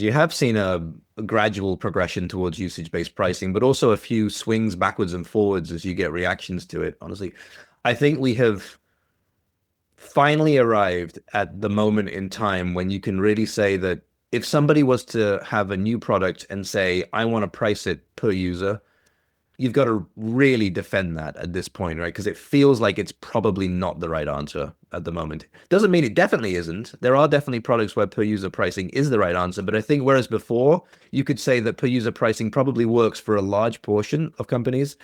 You have seen a gradual progression towards usage-based pricing, but also a few swings backwards and forwards as you get reactions to it. Honestly, I think we have finally arrived at the moment in time when you can really say that if somebody was to have a new product and say, I want to price it per user, you've got to really defend that at this point, right? Because it feels like it's probably not the right answer at the moment. Doesn't mean it definitely isn't. There are definitely products where per user pricing is the right answer. But I think whereas before you could say that per user pricing probably works for a large portion of companies,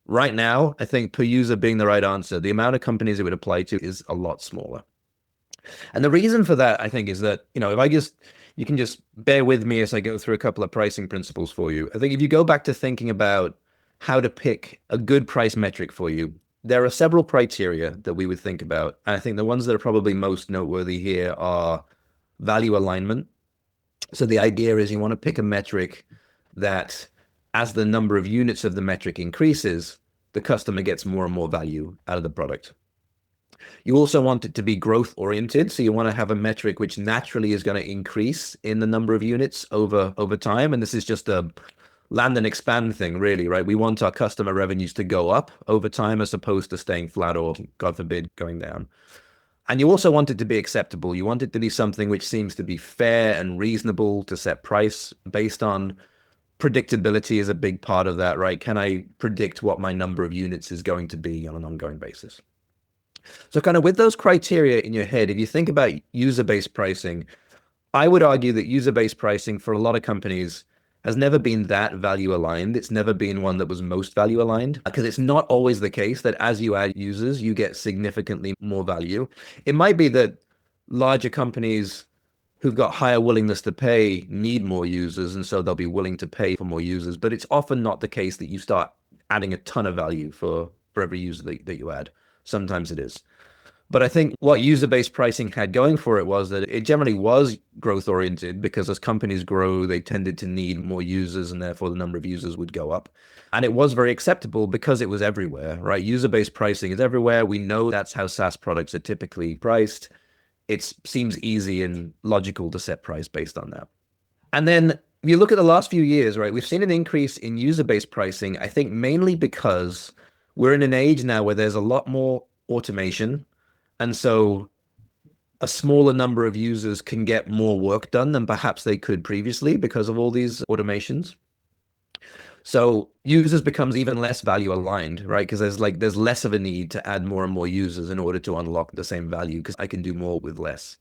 right now, I think per user being the right answer, the amount of companies it would apply to is a lot smaller. And the reason for that, I think, is that, if you can just bear with me as I go through a couple of pricing principles for you. I think if you go back to thinking about how to pick a good price metric for you, there are several criteria that we would think about. And I think the ones that are probably most noteworthy here are value alignment. So the idea is you want to pick a metric that as the number of units of the metric increases, the customer gets more and more value out of the product. You also want it to be growth oriented. So you want to have a metric which naturally is going to increase in the number of units over time. And this is just a land and expand thing, really, right? We want our customer revenues to go up over time as opposed to staying flat or, God forbid, going down. And you also want it to be acceptable. You want it to be something which seems to be fair and reasonable to set price based on. Predictability is a big part of that, right? Can I predict what my number of units is going to be on an ongoing basis? So kind of with those criteria in your head, if you think about user-based pricing, I would argue that user-based pricing for a lot of companies has never been that value aligned. It's never been one that was most value aligned because it's not always the case that as you add users, you get significantly more value. It might be that larger companies who've got higher willingness to pay need more users, and so they'll be willing to pay for more users. But it's often not the case that you start adding a ton of value for every user that you add. Sometimes it is. But I think what user-based pricing had going for it was that it generally was growth-oriented because as companies grow, they tended to need more users and therefore the number of users would go up. And it was very acceptable because it was everywhere, right? User-based pricing is everywhere. We know that's how SaaS products are typically priced. It seems easy and logical to set price based on that. And then if you look at the last few years, right, we've seen an increase in user-based pricing, I think mainly because we're in an age now where there's a lot more automation. And so a smaller number of users can get more work done than perhaps they could previously because of all these automations. So users becomes even less value aligned, right? Because there's less of a need to add more and more users in order to unlock the same value because I can do more with less.